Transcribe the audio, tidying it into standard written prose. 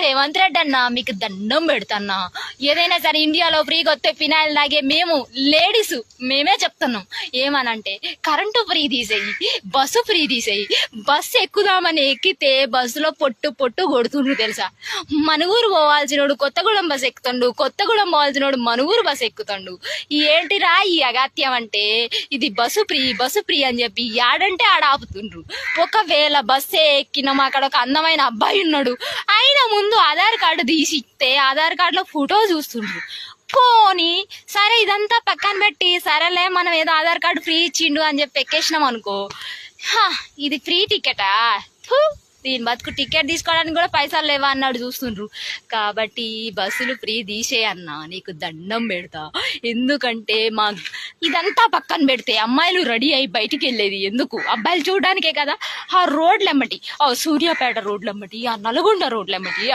రేవంత్ రెడ్డి అన్న మీకు దండం పెడతన్నా. ఏదైనా సరే ఇండియాలో ఫ్రీగా వస్తే ఫినాయిల్ తాగే మేము లేడీస్ మేమే చెప్తున్నాం. ఏమనంటే కరెంటు ఫ్రీ తీసేయి, బస్సు ఫ్రీ తీసేయి. బస్సు ఎక్కుదామని ఎక్కితే బస్సులో పొట్టు పొట్టు కొడుతుండ్రు తెలుసా. మనుగూరు పోవాల్సినోడు కొత్తగూడెం బస్ ఎక్కుతుండు, కొత్తగూడెం పోవాల్సినోడు మనుగూరు బస్ ఎక్కుతుండు. ఏంటిరా ఈ అగాత్యం అంటే ఇది బస్సు ఫ్రీ అని చెప్పి యాడంటే ఆడ ఆపుతుండ్రు. ఒకవేళ బస్సే ఎక్కినాం, అక్కడ ఒక అందమైన అబ్బాయి ఉన్నాడు, ఆయన ముందు ఆధార్ కార్డు తీసి ఇస్తే ఆధార్ కార్డులో ఫోటో చూస్తుండ్రు. పోనీ సరే ఇదంతా పక్కన పెట్టి సరేలే మనం ఏదో ఆధార్ కార్డు ఫ్రీ ఇచ్చిండు అని చెప్పి ఎక్కేసినాం అనుకో, ఇది ఫ్రీ టికెటా, దీని బతుకు టికెట్ తీసుకోవడానికి కూడా పైసలు లేవా అన్నాడు చూస్తుండ్రు. కాబట్టి బస్సులు ఫ్రీ తీసేయన్నా నీకు దండం పెడతా. ఎందుకంటే మా ఇదంతా పక్కన పెడితే అమ్మాయిలు రెడీ అయ్యి బయటికి వెళ్ళేది ఎందుకు? అబ్బాయిలు చూడడానికే కదా. ఆ రోడ్లెమ్మటి, ఆ సూర్యాపేట రోడ్లెమ్మటి, ఆ నల్గొండ రోడ్లెమ్మటి,